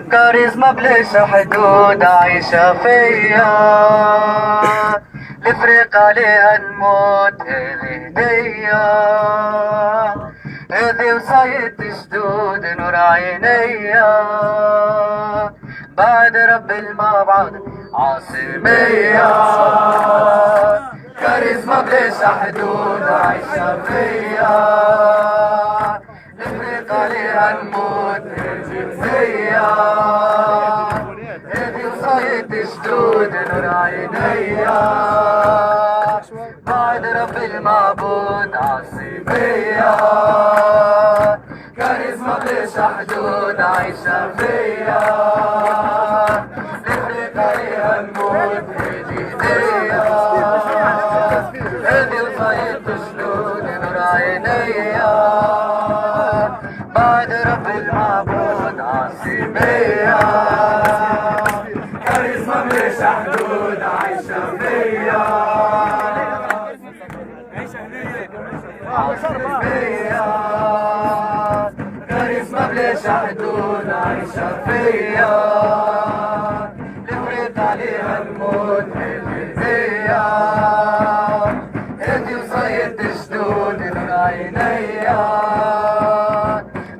كاريزما بلاش حدود عايشة فيا، الفريق عليها نموت هذه هدية، هذه وصاية جدود نور عينيا، بعد رب المبعد عاصمية، كاريزما بلاش حدود عايشة فيا، الفريق عليها نموت هدية، هذه وصاية جدود نور عينيا، بعد رب المعبود عاصمية، كاريزما بلاش حدود عايشة فيا، الفريق عليها نموت هدية، هذه وصاية جدود نور عينيا، بعد رب المعبود عاصمية، كاريزما بلاش حدود عايشة فيا، عاصمية، كاريزما بلاش حدود عايشة فيا، الفريق عليها الموت هدية، هدي وصاية جدود نور عينيا،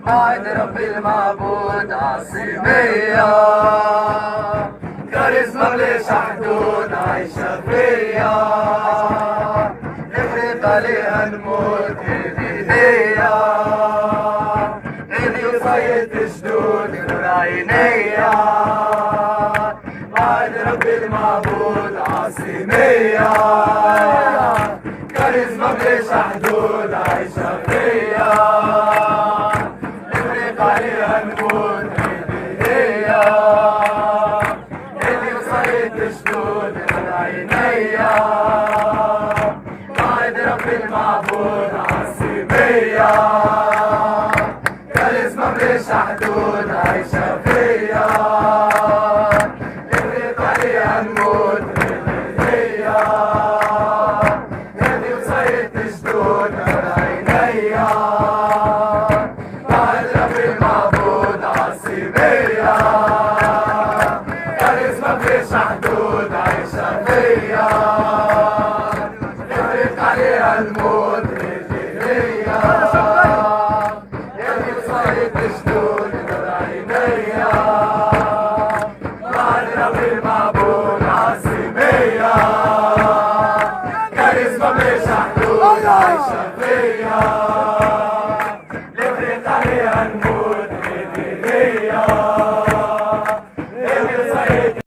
بعد رب المعبود عاصمية، كاريزما بلاش حدود عايشة فيا، نفرق عليها نموت هدية، هدي وصاية جدود نور عينيا، بعد رب المعبود عاصمية، كاريزما بلاش حدود عايشة فيا، نفرق عليها نموت هدية، هدي وصاية جدود نور عينيا، بعد رب المعبود عاصمية، كاريزما بلاش حدود عايشة فيا، نفرق عليها نموت هدية، هدي وصاية جدود نور عينيا، بعد رب المعبود عاصمية، كاريزما بلاش حدود عايشة فيا، نفرق عليها الموت هدية، هدي وصاية جدود نور عينيا،